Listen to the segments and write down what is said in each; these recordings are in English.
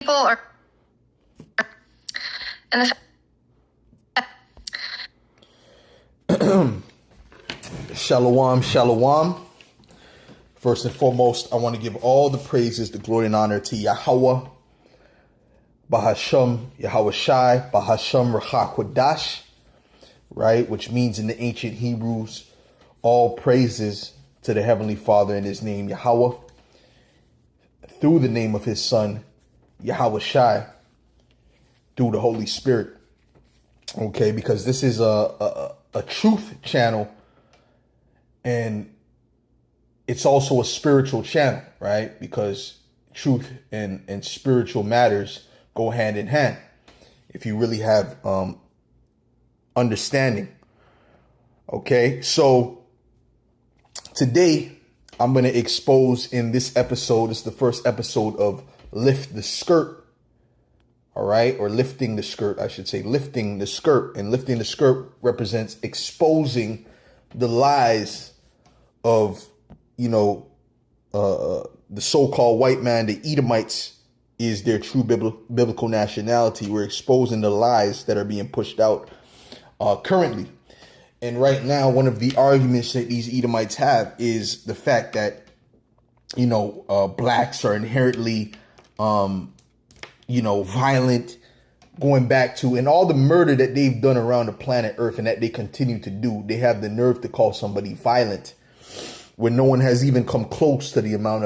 people are... And Shalom, shalom. First and foremost, I want to give all the praises, the glory and honor to Yahweh, Bahasham, Yahweh Shai, Bahasham Rachakwadash, right? Which means in the ancient Hebrews, all praises to the Heavenly Father in his name, Yahweh, through the name of his son, Yahweh Shai, through the Holy Spirit. Okay, because this is a truth channel, and it's also a spiritual channel, right? Because truth and spiritual matters go hand in hand if you really have understanding. Okay, so today I'm going to expose in this episode, it's the first episode of Lift the Skirt. All right, or lifting the skirt, I should say, lifting the skirt. And lifting the skirt represents exposing the lies of, the so-called white man. The Edomites is their true biblical nationality. We're exposing the lies that are being pushed out currently. And right now, one of the arguments that these Edomites have is the fact that, blacks are inherently violent, going back to, and all the murder that they've done around the planet Earth and that they continue to do, they have the nerve to call somebody violent when no one has even come close to the amount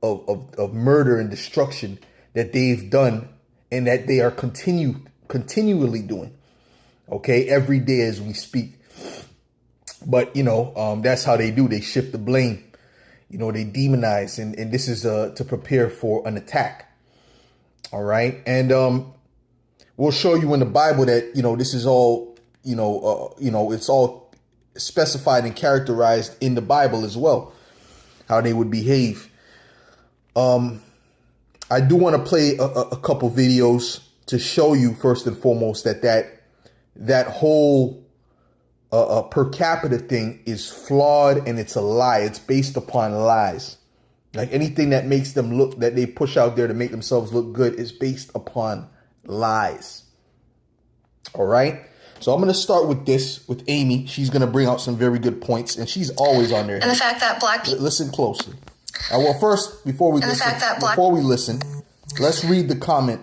of murder and destruction that they've done and that they are continually doing. Okay, every day as we speak. But, that's how they do. They shift the blame. They demonize. And this is to prepare for an attack. All right. And we'll show you in the Bible that, this is all, it's all specified and characterized in the Bible as well, how they would behave. I do want to play a couple videos to show you first and foremost that whole per capita thing is flawed and it's a lie. It's based upon lies. Like anything that makes them look, that they push out there to make themselves look good, is based upon lies. All right. So I'm going to start with this, with Amy. She's going to bring out some very good points, and she's always on there. And the fact that black people... Listen closely. Well, first, before we listen, let's read the comment.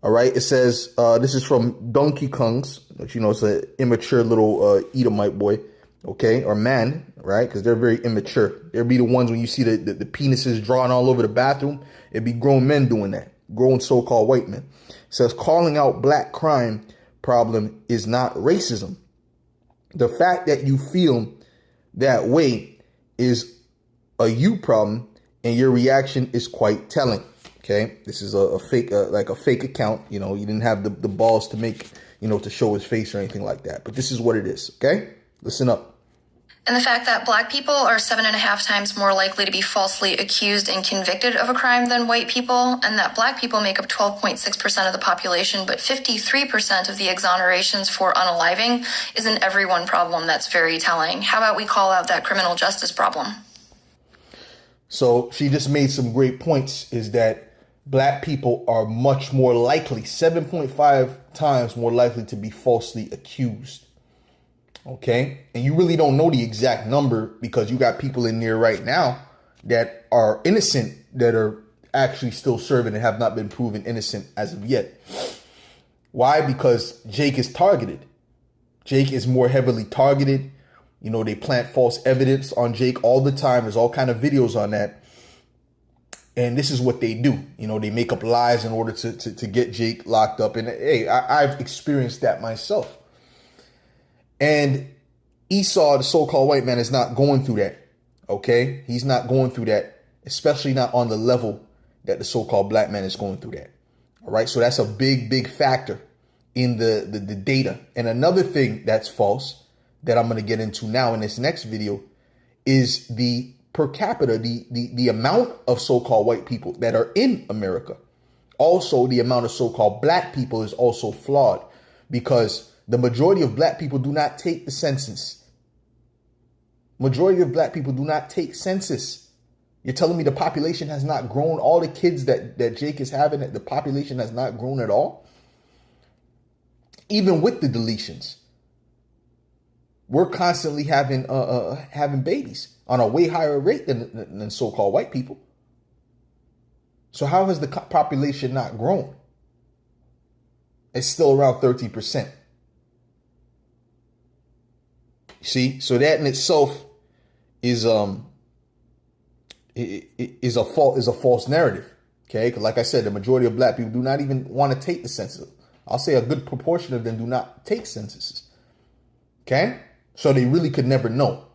All right. It says, this is from Donkey Kongs, which, it's an immature little Edomite boy. Okay, or man, right? Because they're very immature. They'll be the ones when you see the penises drawn all over the bathroom. It'd be grown men doing that. Grown so-called white men. It says calling out black crime problem is not racism. The fact that you feel that way is a you problem, and your reaction is quite telling. Okay, this is a fake, like a fake account. You didn't have the balls to make, to show his face or anything like that. But this is what it is. Okay, listen up. And the fact that black people are 7.5 times more likely to be falsely accused and convicted of a crime than white people, and that black people make up 12.6% of the population, but 53% of the exonerations for unaliving is an everyone problem. That's very telling. How about we call out that criminal justice problem? So she just made some great points, is that black people are much more likely, 7.5 times more likely to be falsely accused. Okay, and you really don't know the exact number because you got people in there right now that are innocent that are actually still serving and have not been proven innocent as of yet. Why? Because Jake is targeted. Jake is more heavily targeted. They plant false evidence on Jake all the time. There's all kind of videos on that. And this is what they do. They make up lies in order to get Jake locked up. And hey, I've experienced that myself. And Esau, the so-called white man, is not going through that. Okay, he's not going through that, especially not on the level that the so-called black man is going through that. All right, so that's a big factor in the data. And another thing that's false that I'm going to get into now in this next video is the per capita, the amount of so-called white people that are in America. Also, the amount of so-called black people is also flawed because the majority of black people do not take the census. Majority of black people do not take census. You're telling me the population has not grown? All the kids that Jake is having, the population has not grown at all? Even with the deletions, we're constantly having babies on a way higher rate than so-called white people. So how has the population not grown? It's still around 30%. See, so that in itself is a false narrative. Okay, because like I said, the majority of black people do not even want to take the census. I'll say a good proportion of them do not take censuses. Okay, so they really could never know.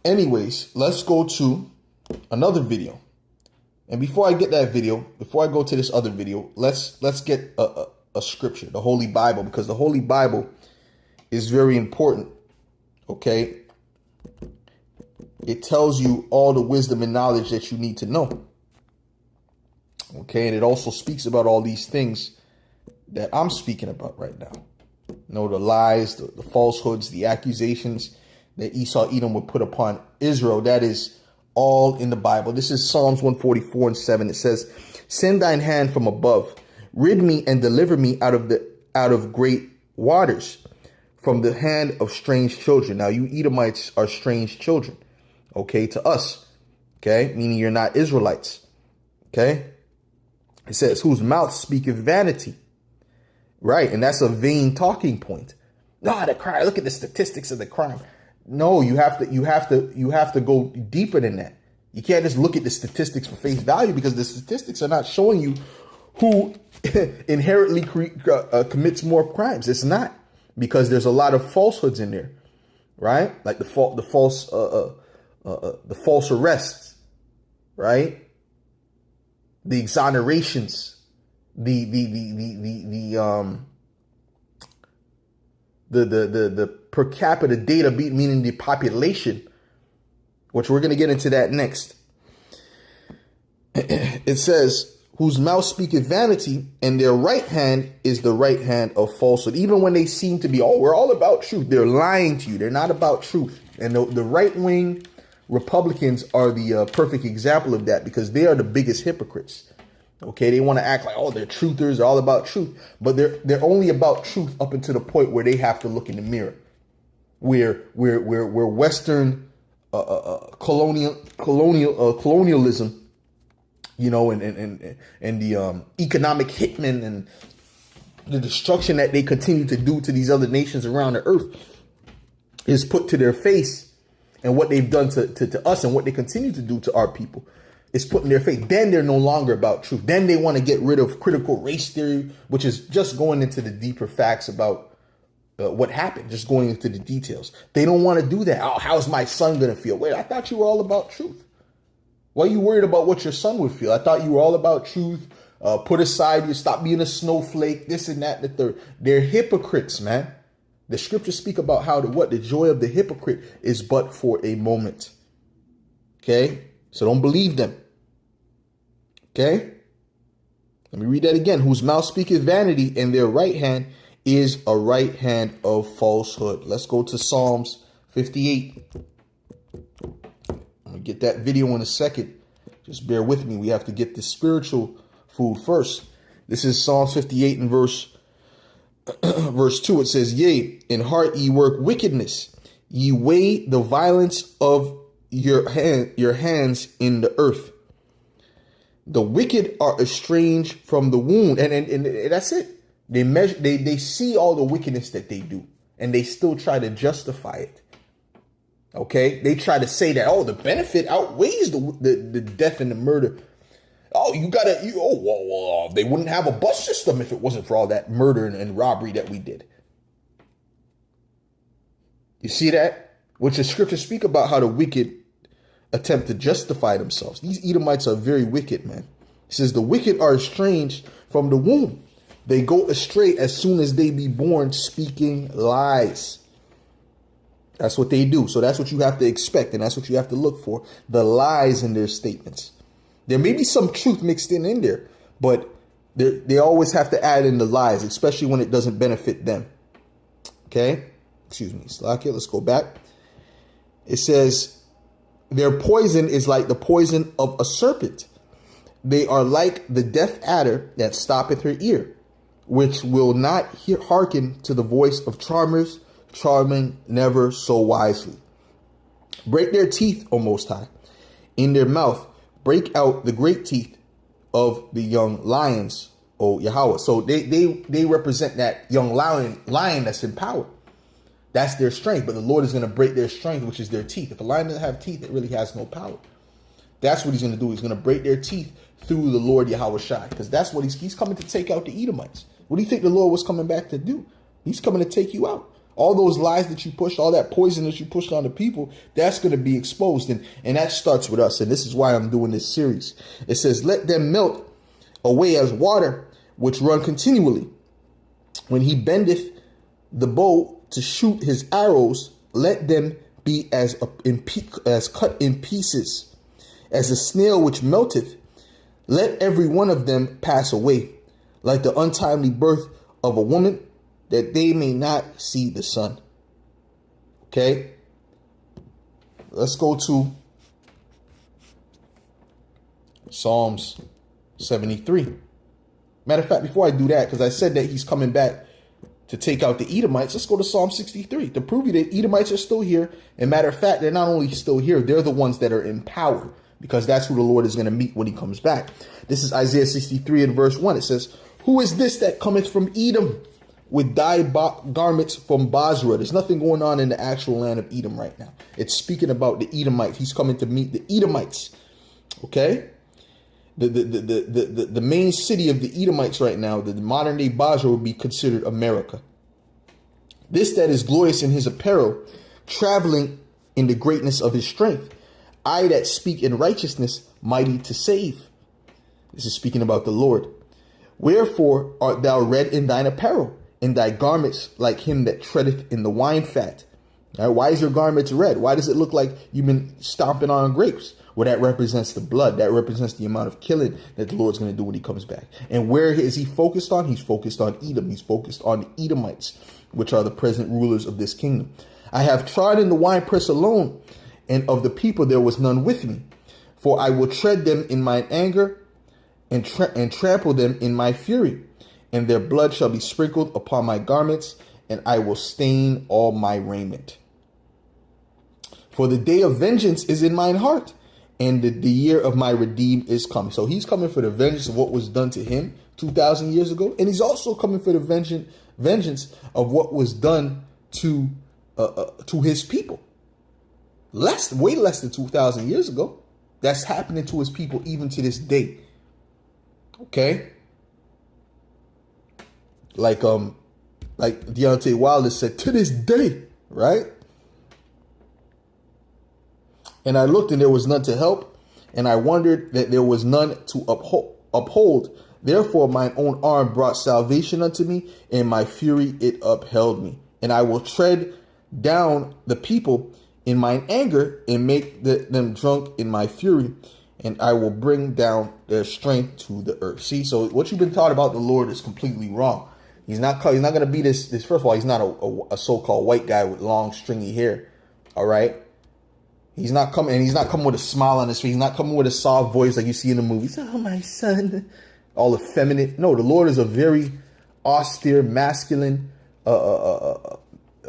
Anyways, let's go to another video. And before I get that video, before I go to this other video, let's get a scripture, the Holy Bible, because the Holy Bible is very important. Okay, it tells you all the wisdom and knowledge that you need to know. Okay, and it also speaks about all these things that I'm speaking about right now. You know, the lies, the falsehoods, the accusations that Esau, Edom would put upon Israel. That is all in the Bible. This is Psalms 144:7. It says, "Send thine hand from above, rid me and deliver me out of great waters, from the hand of strange children." Now, you Edomites are strange children, okay, to us, okay, meaning you're not Israelites, okay. It says, "Whose mouth speaketh vanity," right, and that's a vain talking point. No, the crime. Look at the statistics of the crime. No, you have to go deeper than that. You can't just look at the statistics for face value, because the statistics are not showing you who inherently commits more crimes. It's not, because there's a lot of falsehoods in there, right? Like the false arrests, right? The exonerations, the per capita data, meaning the population, which we're going to get into that next. It says, "Whose mouth speaketh vanity, and their right hand is the right hand of falsehood." Even when they seem to be, oh, we're all about truth, they're lying to you. They're not about truth. And the right-wing Republicans are the perfect example of that, because they are the biggest hypocrites. Okay, they want to act like, oh, they're truthers, they're all about truth, but they're only about truth up until the point where they have to look in the mirror. Where Western colonialism, you know, and the economic hitmen and the destruction that they continue to do to these other nations around the earth is put to their face, and what they've done to us and what they continue to do to our people is put in their face. Then they're no longer about truth. Then they want to get rid of critical race theory, which is just going into the deeper facts about what happened, just going into the details. They don't want to do that. Oh, how's my son going to feel? Wait, I thought you were all about truth. Why are you worried about what your son would feel? I thought you were all about truth. Put aside, you stop being a snowflake, this and that, and the third. They're hypocrites, man. The scriptures speak about how the joy of the hypocrite is but for a moment. Okay? So don't believe them. Okay? Let me read that again. "Whose mouth speaketh vanity, and their right hand is a right hand of falsehood." Let's go to Psalms 58. I'm going to get that video in a second. Just bear with me. We have to get the spiritual food first. This is Psalms 58 and verse 2. It says, "Yea, in heart ye work wickedness. Ye weigh the violence of your hands in the earth. The wicked are estranged from the wound." And that's it. They see all the wickedness that they do, and they still try to justify it. Okay, they try to say that, oh, the benefit outweighs the death and the murder. Oh, they wouldn't have a bus system if it wasn't for all that murder and robbery that we did. You see that? Which the scriptures speak about how the wicked attempt to justify themselves. These Edomites are very wicked, man. It says, "The wicked are estranged from the womb. They go astray as soon as they be born, speaking lies." That's what they do. So that's what you have to expect, and that's what you have to look for, the lies in their statements. There may be some truth mixed in there, but they always have to add in the lies, especially when it doesn't benefit them. Okay? Excuse me. Let's go back. It says, Their poison is like the poison of a serpent. They are like the deaf adder that stoppeth her ear, which will not hearken to the voice of charmers, charming never so wisely. Break their teeth, O Most High. In their mouth, break out the great teeth of the young lions, O Yahweh. So they represent that young lion that's in power. That's their strength. But the Lord is going to break their strength, which is their teeth. If a lion doesn't have teeth, it really has no power. That's what he's going to do. He's going to break their teeth through the Lord Yahweh Shai, because that's what he's coming to take out the Edomites. What do you think the Lord was coming back to do? He's coming to take you out. All those lies that you pushed, all that poison that you pushed on the people, that's going to be exposed. And that starts with us. And this is why I'm doing this series. It says, let them melt away as water, which run continually. When he bendeth the bow to shoot his arrows, let them be as cut in pieces, as a snail which melteth. Let every one of them pass away, like the untimely birth of a woman, that they may not see the sun. Okay? Let's go to Psalms 73. Matter of fact, before I do that, because I said that he's coming back to take out the Edomites, let's go to Psalm 63 to prove you that Edomites are still here. And matter of fact, they're not only still here, they're the ones that are in power, because that's who the Lord is going to meet when he comes back. This is Isaiah 63 and verse 1. It says, who is this that cometh from Edom with dyed garments from Basra? There's nothing going on in the actual land of Edom right now. It's speaking about the Edomites. He's coming to meet the Edomites. Okay? The main city of the Edomites right now, the modern day Basra, would be considered America. This that is glorious in his apparel, traveling in the greatness of his strength. I that speak in righteousness, mighty to save. This is speaking about the Lord. Wherefore art thou red in thine apparel, and thy garments like him that treadeth in the wine fat? All right, why is your garments red? Why does it look like you've been stomping on grapes? Well, that represents the blood. That represents the amount of killing that the Lord's going to do when he comes back. And where is he focused on? He's focused on Edom. He's focused on the Edomites, which are the present rulers of this kingdom. I have trod in the winepress alone, and of the people there was none with me. For I will tread them in mine anger, and trample them in my fury. And their blood shall be sprinkled upon my garments, and I will stain all my raiment. For the day of vengeance is in mine heart, and the year of my redeem is coming. So he's coming for the vengeance of what was done to him 2,000 years ago. And he's also coming for the vengeance of what was done to his people. Way less than 2,000 years ago. That's happening to his people even to this day. Okay? Like Deontay Wilder said, to this day, right? And I looked, and there was none to help, and I wondered that there was none to uphold. Therefore mine own arm brought salvation unto me, and my fury it upheld me. And I will tread down the people in mine anger, and make them drunk in my fury, and I will bring down their strength to the earth. See, so what you've been taught about the Lord is completely wrong. He's not going to be this. First of all, he's not a so-called white guy with long, stringy hair. All right. He's not coming, and he's not coming with a smile on his face. He's not coming with a soft voice like you see in the movies. Oh, my son. All effeminate. No, the Lord is a very austere, masculine,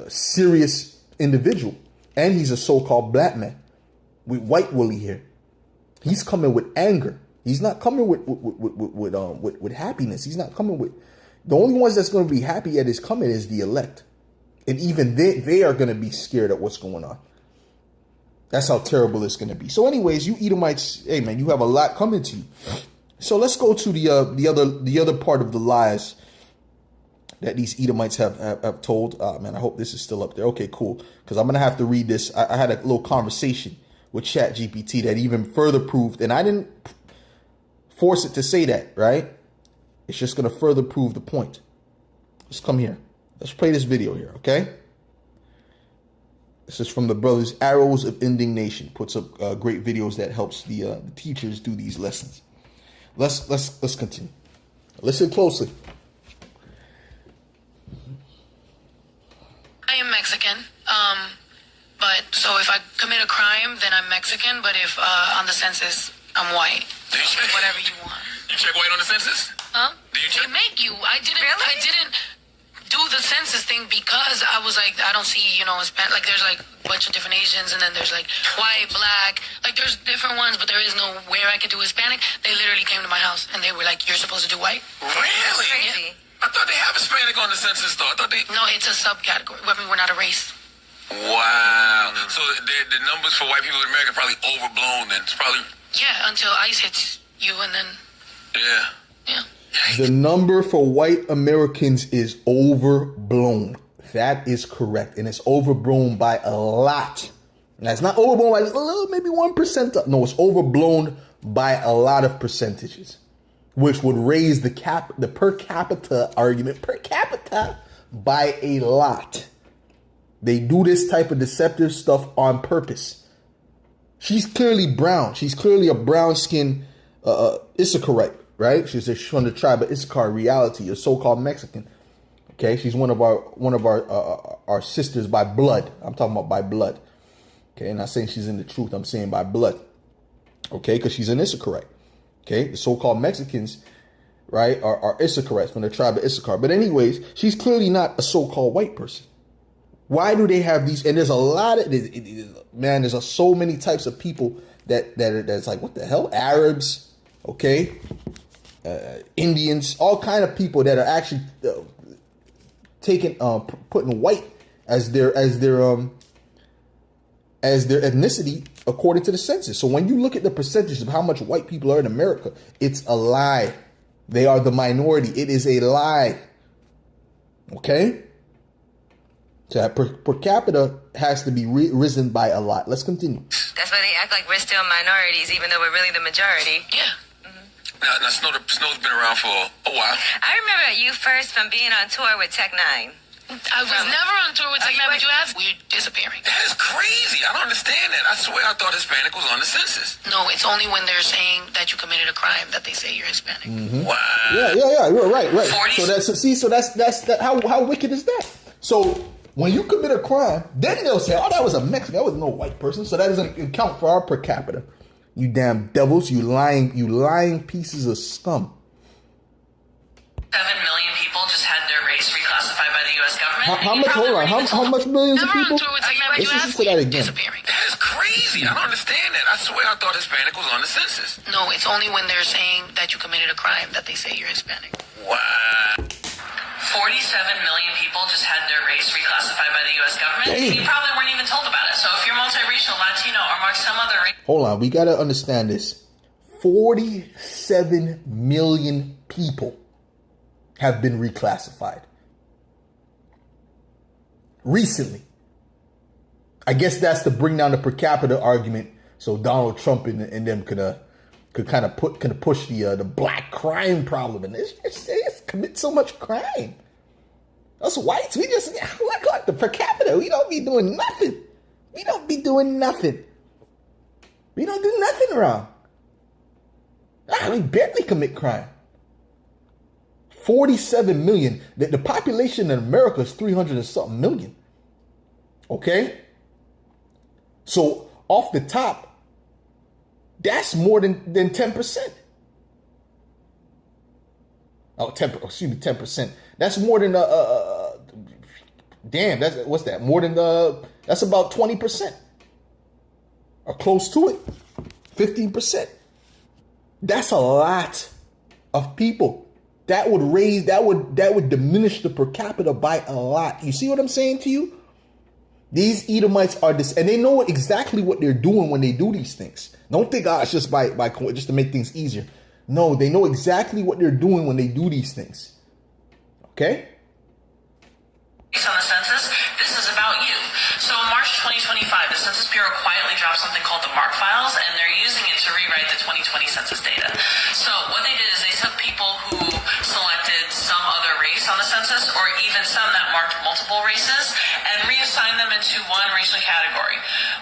serious individual. And he's a so-called black man with white woolly hair. He's coming with anger. He's not coming with happiness. He's not coming with... The only ones that's going to be happy at his coming is the elect. And even they are going to be scared at what's going on. That's how terrible it's going to be. So anyways, you Edomites, hey man, you have a lot coming to you. So let's go to the other part of the lies that these Edomites have told. Man, I hope this is still up there. Okay, cool. Because I'm going to have to read this. I had a little conversation with ChatGPT that even further proved, and I didn't force it to say that, right? It's just going to further prove the point. Let's come here. Let's play this video here, okay? This is from the brothers Arrows of Indignation. Puts up great videos that helps the teachers do these lessons. Let's continue. Listen closely. I am Mexican, but so if I commit a crime, then I'm Mexican. But if on the census, I'm white. Do you check Whatever you want. You check white on the census? Huh? Do you check? They make you. I didn't. Really? I didn't do the census thing because I was like, I don't see, Hispanic. Like, there's like a bunch of different Asians, and then there's like white, black. Like, there's different ones, but there is no where I could do Hispanic. They literally came to my house and they were like, "You're supposed to do white." Really? Crazy. I thought they have Hispanic on the census, though. I thought they... No, it's a subcategory. I mean, we're not a race. Wow. So the numbers for white people in America are probably overblown then. It's probably... Yeah, until ICE hits you, and then Yeah. The number for white Americans is overblown. That is correct. And it's overblown by a lot. Now, it's not overblown by a little, maybe 1%. No, it's overblown by a lot of percentages, which would raise the per capita argument by a lot. They do this type of deceptive stuff on purpose. She's clearly brown. She's clearly a brown-skinned Issacharite, right? She's from the tribe of Issachar, reality, a so-called Mexican. Okay, she's one of our sisters by blood. I'm talking about by blood. Okay, not saying she's in the truth. I'm saying by blood. Okay, because she's an Issacharite. Okay, the so-called Mexicans, right, are Issacharites from the tribe of Issachar. But anyways, she's clearly not a so-called white person. Why do they have these? And there's a lot of man. There's so many types of people that's like, what the hell? Arabs, okay, Indians, all kind of people that are actually putting white as their ethnicity according to the census. So when you look at the percentages of how much white people are in America, it's a lie. They are the minority. It is a lie. Okay? So per capita has to be risen by a lot. Let's continue. That's why they act like we're still minorities, even though we're really the majority. yeah. Now Snow's been around for a while. I remember you first from being on tour with Tech Nine. I was never on tour with Tech Nine, but you have weird disappearing. That is crazy. I don't understand that. I swear I thought Hispanic was on the census. No, it's only when they're saying that you committed a crime that they say you're Hispanic. Wow. Yeah. Right. 40? So that's how wicked is that? So when you commit a crime, then they'll say, "Oh, that was a Mexican. That was no white person." So that doesn't count for our per capita. You damn devils! You lying pieces of scum. 7 million people just had their race reclassified by the U.S. government. How much? Hold on. How much millions of Never people? on tour with Tech Nine, but you Let's have listen to that weird again. disappearing. That is crazy. I don't understand that. I swear I thought Hispanic was on the census. No, it's only when they're saying that you committed a crime that they say you're Hispanic. Wow. 47 million people just had their race reclassified by the U.S. government. Damn. You probably weren't even told about it. So if you're multiracial, Latino, or mark some other race. Hold on, we gotta understand this. 47 million people have been reclassified recently. I guess that's to bring down the per capita argument, so Donald Trump and them could kind of push the black crime problem, and it's commit so much crime. Us whites, we just look at the per capita. We don't be doing nothing. We don't be doing nothing. We don't do nothing wrong. We barely commit crime. 47 million. The population in America is 300 and something million. Okay? So off the top, that's more than 10%. Oh, 10%. That's more than damn, what's that? More than that's about 20%. Or close to it. 15%. That's a lot of people. That would diminish the per capita by a lot. You see what I'm saying to you? These Edomites are this, and they know exactly what they're doing when they do these things. Don't think, it's just by just to make things easier. No, they know exactly what they're doing when they do these things. Okay? On the census, this is about you. So in March 2025, the Census Bureau quietly dropped something called the MARC files, and they're using it to rewrite the 2020 census data. So what they did is they took people who selected some other race on the census, or even some that marked multiple races, and reassigned them into one racial category.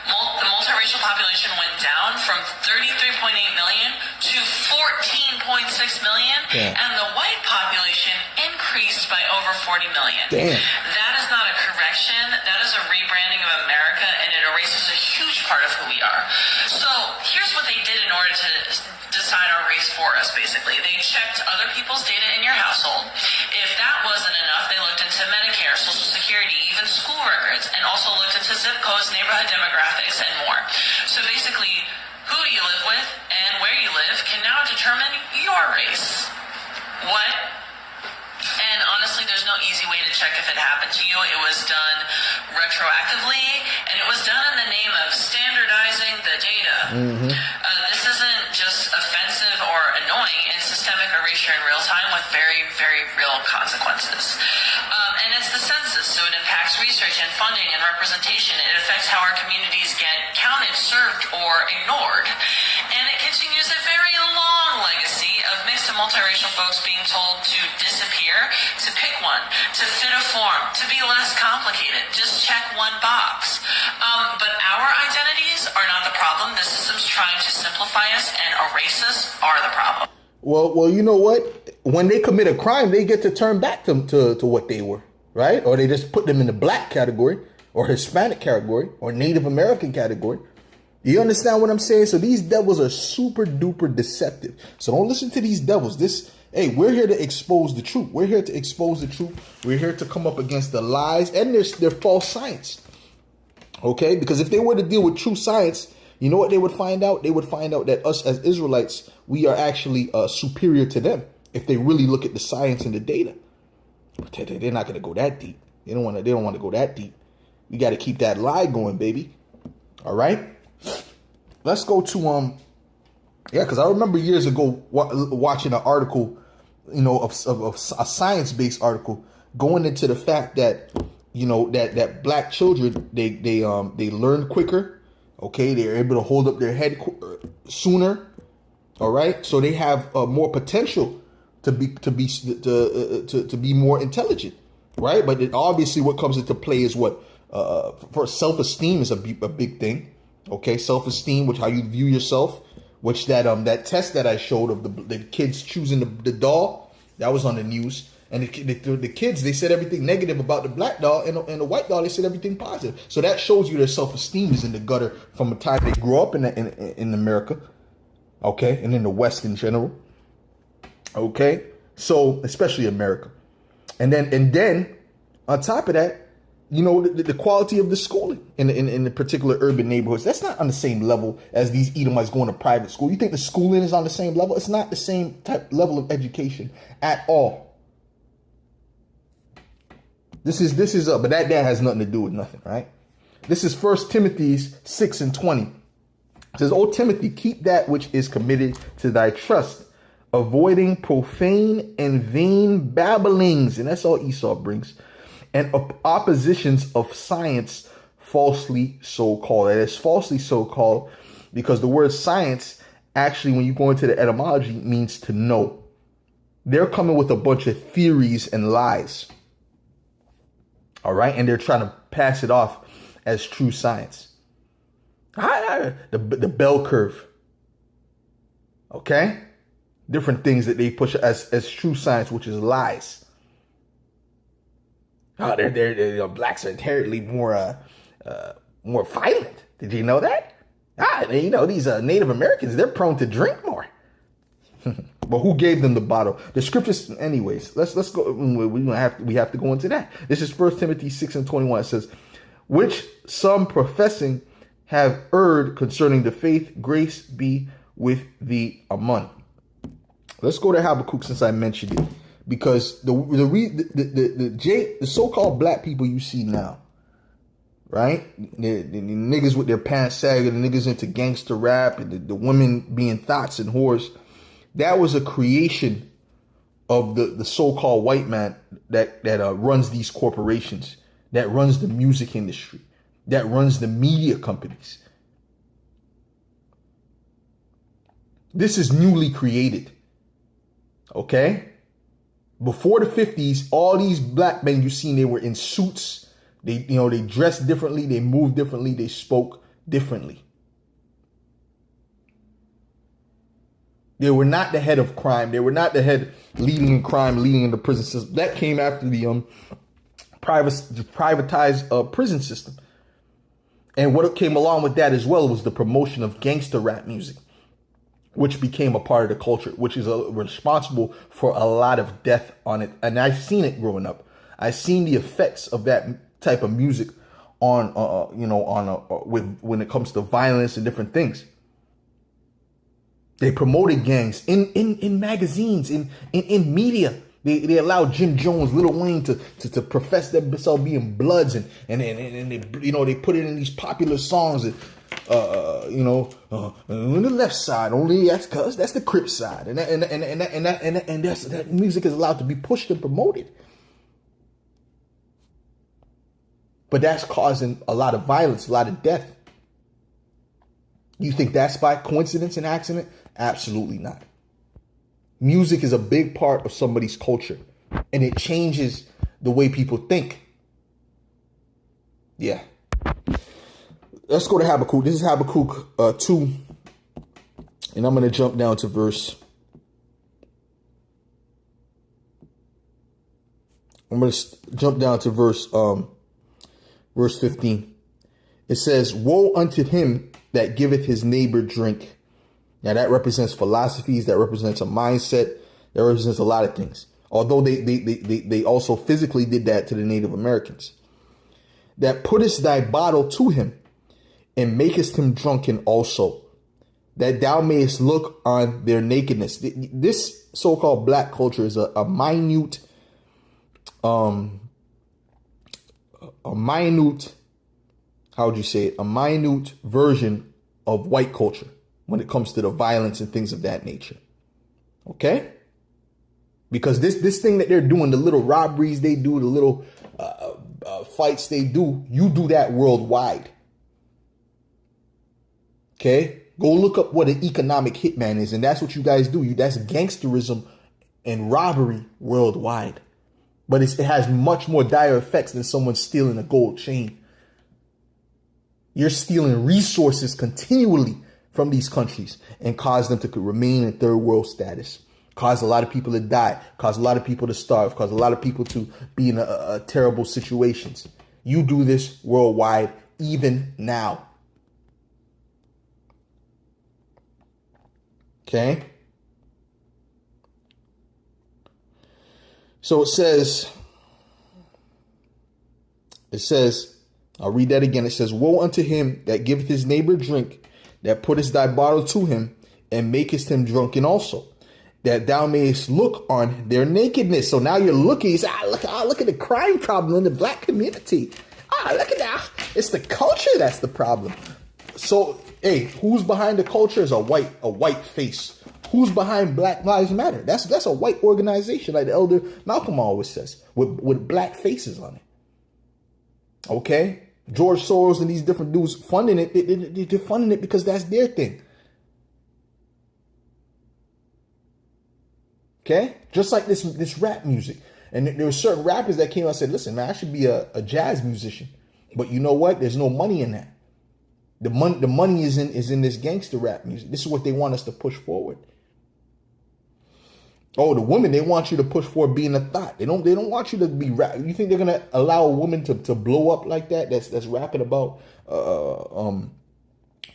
The multiracial population went down from 33.8 million to 14.6 million, and the white population increased by over 40 million. Damn. That is not a correction. That is a rebranding of America, and it erases a huge part was basically. They checked other people's data in your household. If that wasn't enough, they looked into Medicare, Social Security, even school records, and also looked into zip codes, neighborhood demographics, and more. So basically, who you live with and where you live can now determine your race. What? And honestly, there's no easy way to check if it happened to you. It was done retroactively, and it was done in the name of standardizing the data. This isn't just offensive or annoying. It's systemic erasure in real time with very, very real consequences. And it's the census, so it impacts research and funding and representation. It affects how our communities get counted, served, or ignored. And it continues a very long legacy of mixed and multiracial folks being told to disappear, to pick one, to fit a form, to be less complicated. Just check one box. But our identities are not the problem. The systems trying to simplify us and erase us are the problem. Well, you know what? When they commit a crime, they get to turn back to what they were, right? Or they just put them in the black category or Hispanic category or Native American category. You understand what I'm saying? So these devils are super duper deceptive. So don't listen to these devils. Hey, we're here to expose the truth. We're here to expose the truth. We're here to come up against the lies and their false science. Okay? Because if they were to deal with true science, you know what they would find out? They would find out that us as Israelites, we are actually superior to them if they really look at the science and the data. But they're not going to go that deep. They don't want to go that deep. We got to keep that lie going, baby. All right? Let's go to because I remember years ago watching an article, of a science-based article going into the fact that that black children they learn quicker. Okay, they're able to hold up their head sooner. All right, so they have more potential to be more intelligent, right? But obviously, what comes into play is what for self-esteem is a big thing. Okay, self-esteem, which how you view yourself, which that test that I showed of the kids choosing the doll, that was on the news. And the kids, they said everything negative about the black doll, and the white doll, they said everything positive. So that shows you their self-esteem is in the gutter from the time they grew up in America, okay, and in the West in general, okay. So especially America, and then on top of that, the quality of the schooling in the particular urban neighborhoods, that's not on the same level as these Edomites going to private school. You think the schooling is on the same level? It's not the same type level of education at all. This is but that has nothing to do with nothing, right? This is 1 Timothy 6:20. It says, "O Timothy, keep that which is committed to thy trust, avoiding profane and vain babblings," and that's all Esau brings, "and oppositions of science, falsely so called." That is falsely so called because the word science actually, when you go into the etymology, means to know. They're coming with a bunch of theories and lies. All right. And they're trying to pass it off as true science. The bell curve. OK, different things that they push as true science, which is lies. Oh, they're blacks are inherently more violent. Did you know that? These Native Americans, they're prone to drink more. But who gave them the bottle? The scriptures, anyways. Let's go. We have to go into that. This is 1 Timothy 6:21. It says, "Which some professing have erred concerning the faith. Grace be with thee, Amen." Let's go to Habakkuk since I mentioned it, because the so-called black people you see now, right? The niggas with their pants sagging, the niggas into gangster rap, and the women being thoughts and whores. That was a creation of the so-called white man that runs these corporations, that runs the music industry, that runs the media companies. This is newly created. Okay? Before the 50s, all these black men you seen, they were in suits. They dressed differently, they moved differently, they spoke differently. They were not the head of crime. They were not the head leading in crime, leading in the prison system. That came after the privatized prison system. And what came along with that as well was the promotion of gangster rap music. which became a part of the culture, which is responsible for a lot of death on it. And I've seen it growing up. I've seen the effects of that type of music on, when it comes to violence and different things. They promoted gangs in magazines, in media. They allowed Jim Jones, Lil Wayne to profess themselves being Bloods, and they, they put it in these popular songs. And, on the left side, only that's the Crip side, and that music is allowed to be pushed and promoted. But that's causing a lot of violence, a lot of death. You think that's by coincidence and accident? Absolutely not. Music is a big part of somebody's culture, and it changes the way people think. Yeah. Let's go to Habakkuk. This is Habakkuk 2, and I'm going to jump down to verse. I'm going to jump down to verse 15. It says, "Woe unto him that giveth his neighbor drink." Now that represents philosophies, that represents a mindset, that represents a lot of things. Although they also physically did that to the Native Americans. "That puttest thy bottle to him, and makest him drunken also, that thou mayest look on their nakedness." This so-called black culture is a minute, how would you say it? A minute version of white culture when it comes to the violence and things of that nature. Okay? Because this thing that they're doing, the little robberies they do, the little fights they do, you do that worldwide. Okay? Go look up what an economic hitman is, and that's what you guys do. That's gangsterism and robbery worldwide. But it has much more dire effects than someone stealing a gold chain. You're stealing resources continually from these countries and cause them to remain in third world status. Cause a lot of people to die. Cause a lot of people to starve. Cause a lot of people to be in a terrible situations. You do this worldwide, even now. Okay? So it says, I'll read that again. It says, "Woe unto him that giveth his neighbor drink, that puttest thy bottle to him, and makest him drunken also, that thou mayest look on their nakedness." So now you're looking, you say, look at the crime problem in the black community. Look at that. It's the culture that's the problem. So, hey, who's behind the culture is a white face. Who's behind Black Lives Matter? That's a white organization, like the elder Malcolm always says, with black faces on it. Okay? George Soros and these different dudes funding it, they're funding it because that's their thing. Okay? Just like this rap music. And there were certain rappers that came out and said, "Listen, man, I should be a jazz musician." But you know what? There's no money in that. The money is in this gangster rap music. This is what they want us to push forward. Oh, the women, they want you to push forward being a thought. They don't want you to be rap. You think they're gonna allow a woman to blow up like that? That's rapping about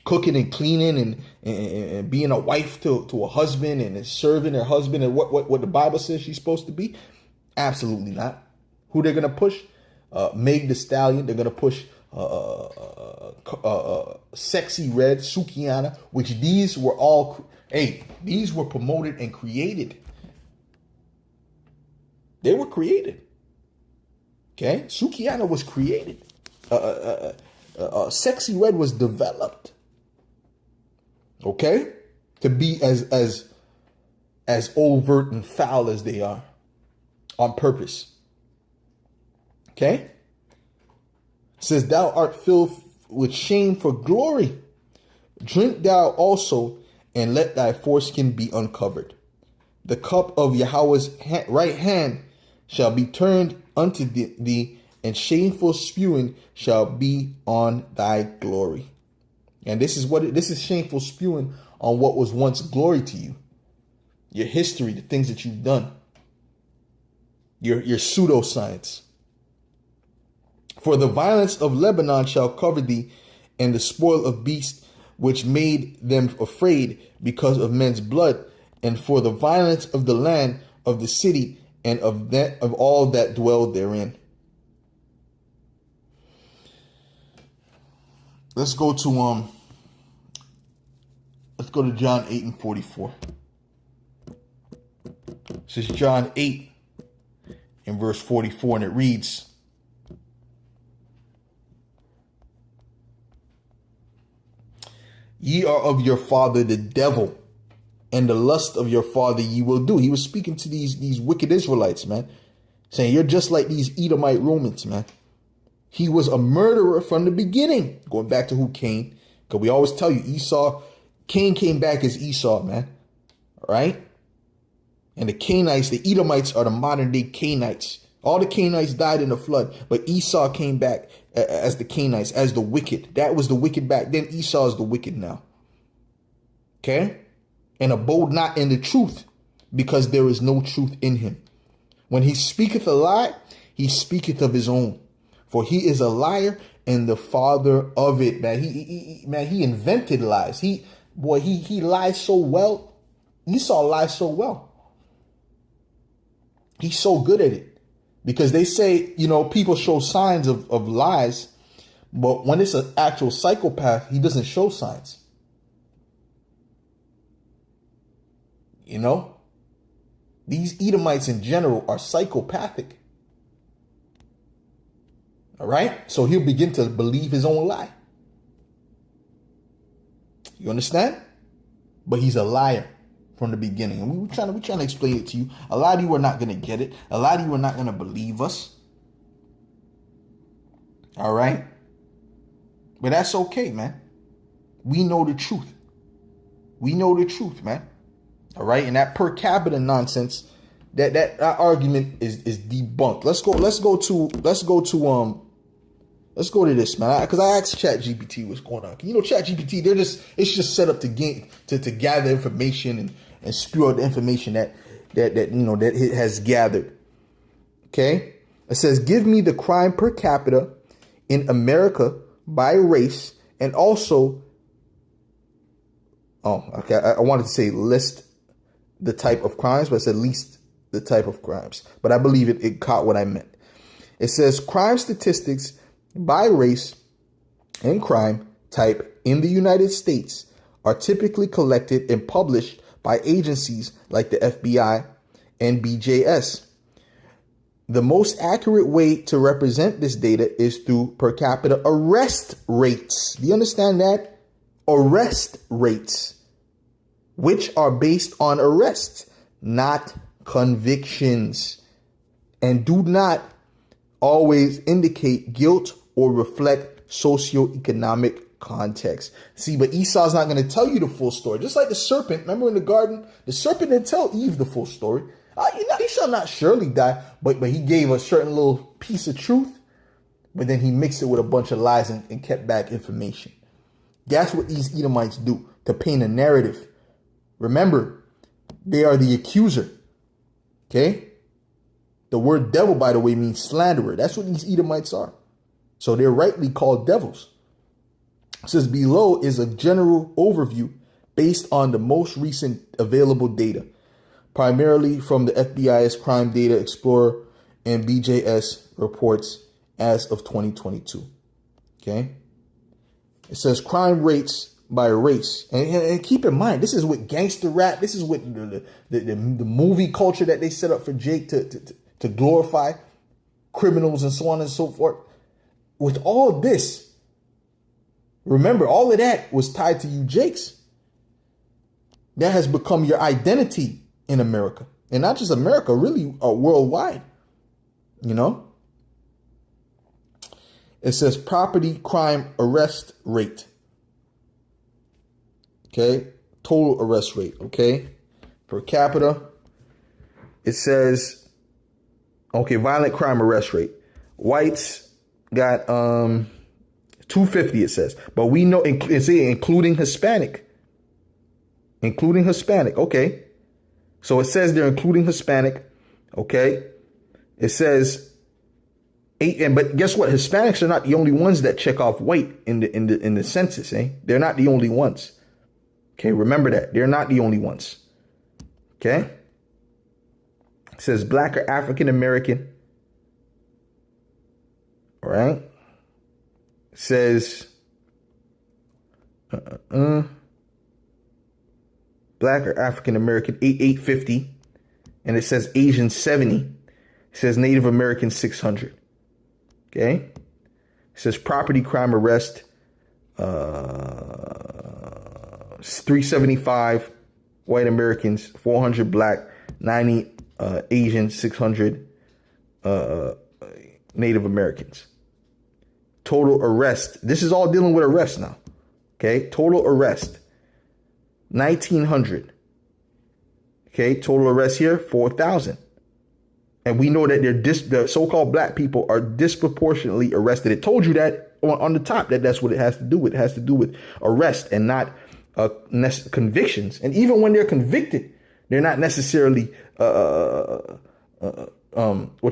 cooking and cleaning and being a wife to a husband and serving her husband and what the Bible says she's supposed to be? Absolutely not. Who they're gonna push? Meg the Stallion. They're gonna push Sexy Red, Sukiana, which these were promoted and created. They were created. Okay? Sukiana was created. Sexy Red was developed. Okay? To be as overt and foul as they are. On purpose. Okay? It says, "Thou art filled with shame for glory. Drink thou also, and let thy foreskin be uncovered. The cup of Yahweh's right hand shall be turned unto thee, and shameful spewing shall be on thy glory." And this is shameful spewing on what was once glory to you. Your history, the things that you've done. Your pseudoscience. "For the violence of Lebanon shall cover thee, and the spoil of beasts which made them afraid because of men's blood, and for the violence of the land, of the city, and of all that dwelled therein. Let's go to John 8 and 44. This is John 8 in verse 44, and it reads, "Ye are of your father the devil, and the lust of your father ye will do." He was speaking to these wicked Israelites, man, saying, you're just like these Edomite Romans, man. He was a murderer from the beginning. Going back to who? Cain. Because we always tell you, Cain came back as Esau, man. All right? And the Cainites, the Edomites, are the modern day Cainites. All the Cainites died in the flood, but Esau came back as the Cainites, as the wicked. That was the wicked back then. Esau is the wicked now. Okay? And abode not in the truth, because there is no truth in him. When he speaketh a lie, he speaketh of his own. For he is a liar and the father of it. Man, he invented lies. He lies so well. Esau lies so well. He's so good at it. Because they say, people show signs of lies, but when it's an actual psychopath, he doesn't show signs. These Edomites in general are psychopathic. All right? So he'll begin to believe his own lie. You understand? But he's a liar from the beginning. And we're trying to explain it to you. A lot of you are not going to get it. A lot of you are not going to believe us. All right? But that's okay, man. We know the truth. We know the truth, man. All right? And that per capita nonsense, that argument is debunked. Let's go to this, man. Because I asked ChatGPT what's going on. ChatGPT, it's just set up to gather information and spew out the information that it has gathered. Okay? It says, give me the crime per capita in America by race, and also, I wanted to say list the type of crimes, but it said least the type of crimes. But I believe it caught what I meant. It says crime statistics by race and crime type in the United States are typically collected and published by agencies like the FBI and BJS. The most accurate way to represent this data is through per capita arrest rates. Do you understand that? Arrest rates, which are based on arrests, not convictions, and do not always indicate guilt or reflect socioeconomic context. See, but Esau's not going to tell you the full story. Just like the serpent, remember in the garden, the serpent didn't tell Eve the full story. You shall not surely die, but he gave a certain little piece of truth, but then he mixed it with a bunch of lies and kept back information. That's what these Edomites do to paint a narrative. Remember, they are the accuser. Okay? The word devil, by the way, means slanderer. That's what these Edomites are. So they're rightly called devils. It says below is a general overview based on the most recent available data, primarily from the FBI's Crime Data Explorer and BJS reports as of 2022. Okay? It says crime rates by race. And keep in mind, this is with gangster rap. This is with the movie culture that they set up for Jake to glorify criminals and so on and so forth. With all this, remember, all of that was tied to you, Jakes. That has become your identity in America. And not just America, really worldwide. It says property crime arrest rate. Okay. Total arrest rate. Okay. Per capita. It says, violent crime arrest rate. Whites got 250, it says. But we know, it's including Hispanic. Including Hispanic. Okay. So it says they're including Hispanic. Okay. It says But guess what? Hispanics are not the only ones that check off white in the census. They're not the only ones. Okay, remember that. They're not the only ones. Okay? It says black or African American. All right? It says black or African American 850. And it says Asian 70. It says Native American 600. Okay? It says property crime arrest 375 white Americans, 400 black, 90 Asian, 600 Native Americans. Total arrest. This is all dealing with arrest now. Okay? Total arrest 1,900. Okay? Total arrest here 4,000. And we know that the so-called black people are disproportionately arrested. It told you that on the top that's what it has to do with. It has to do with arrest and not convictions. And even when they're convicted, they're not necessarily what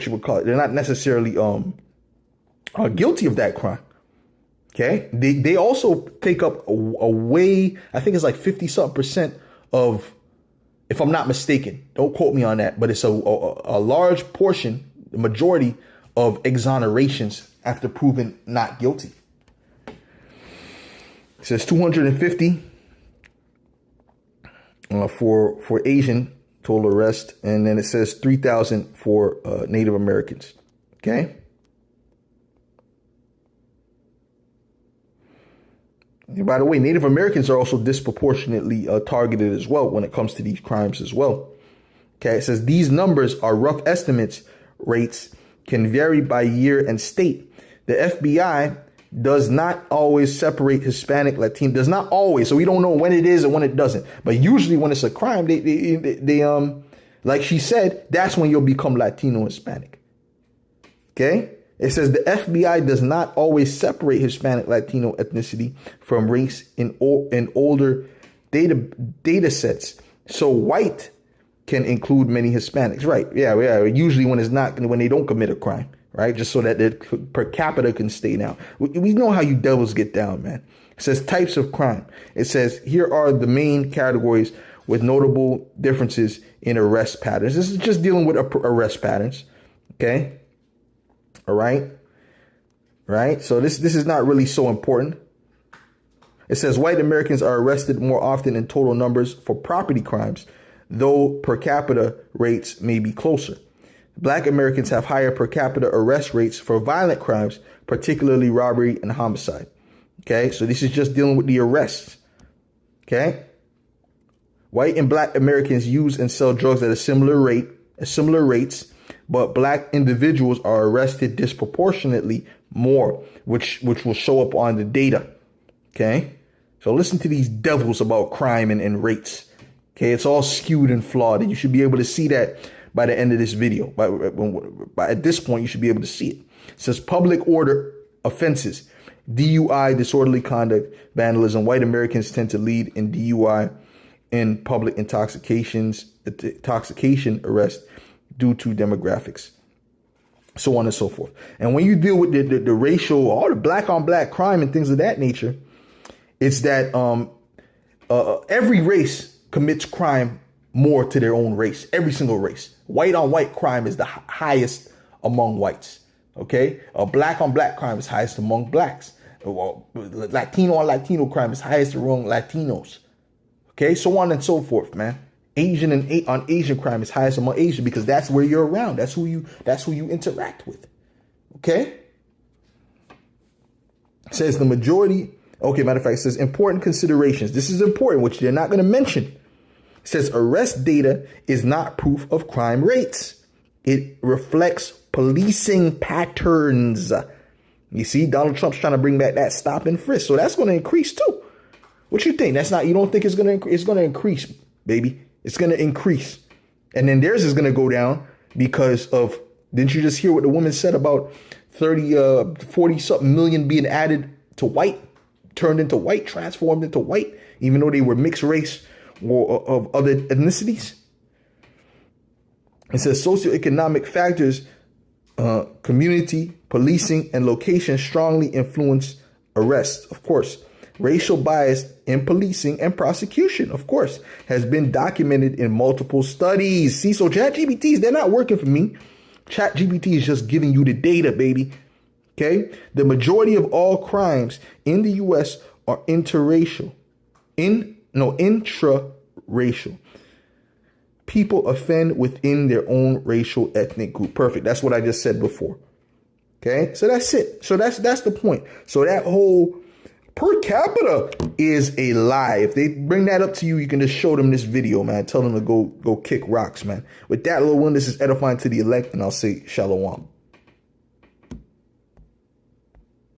you would call it. They're not necessarily guilty of that crime. Okay, they also take up a way. I think it's like 50-something% of, if I'm not mistaken, don't quote me on that, but it's a large portion, the majority of exonerations after proven not guilty. It says 250 for Asian total arrest, and then it says 3,000 for Native Americans. Okay. And by the way, Native Americans are also disproportionately targeted as well when it comes to these crimes as well. Okay, it says these numbers are rough estimates. Rates can vary by year and state. The FBI does not always separate Hispanic, Latino. Does not always. So we don't know when it is and when it doesn't. But usually when it's a crime, they like she said, that's when you'll become Latino, Hispanic. Okay. It says the FBI does not always separate Hispanic, Latino ethnicity from race in older data sets. So white can include many Hispanics. Right. Yeah. Usually when they don't commit a crime. Right. Just so that the per capita can stay down. We know how you devils get down, man. It says types of crime. It says here are the main categories with notable differences in arrest patterns. This is just dealing with arrest patterns. OK. All right. Right. So this is not really so important. It says white Americans are arrested more often in total numbers for property crimes, though per capita rates may be closer. Black Americans have higher per capita arrest rates for violent crimes, particularly robbery and homicide. OK, so this is just dealing with the arrests. OK. White and black Americans use and sell drugs at similar rates. But black individuals are arrested disproportionately more, which will show up on the data. Okay. So listen to these devils about crime and rates. Okay. It's all skewed and flawed. And you should be able to see that by the end of this video. By at this point, you should be able to see it. It says public order offenses, DUI, disorderly conduct, vandalism. White Americans tend to lead in DUI in public intoxication arrest due to demographics, so on and so forth. And when you deal with the racial, all the black on black crime and things of that nature, it's that every race commits crime more to their own race. Every single race. White on white crime is the highest among whites. Okay. Black on black crime is highest among blacks. Latino on Latino crime is highest among Latinos. Okay. So on and so forth, man. Asian on Asian crime is highest among Asian because that's where you're around. That's who you interact with. Okay. It says the majority. Okay. Matter of fact, it says important considerations. This is important, which they're not going to mention. It says arrest data is not proof of crime rates. It reflects policing patterns. You see, Donald Trump's trying to bring back that stop and frisk. So that's going to increase too. What you think? You don't think it's going to increase, baby. It's going to increase. And then theirs is going to go down because of, didn't you just hear what the woman said about 40 something million being added to white, turned into white, transformed into white, even though they were mixed race or of other ethnicities? It says socioeconomic factors Community, policing, and location strongly influence arrests, of course. Racial bias in policing and prosecution, of course, has been documented in multiple studies. See, so ChatGPTs, they're not working for me. ChatGPT is just giving you the data, baby. Okay? The majority of all crimes in the U.S. are intraracial. Intraracial. People offend within their own racial ethnic group. Perfect. That's what I just said before. Okay? So that's it. So that's the point. So that whole per capita is a lie. If they bring that up to you, you can just show them this video, man. Tell them to go kick rocks, man. With that, little one, this is edifying to the elect, and I'll say shalom.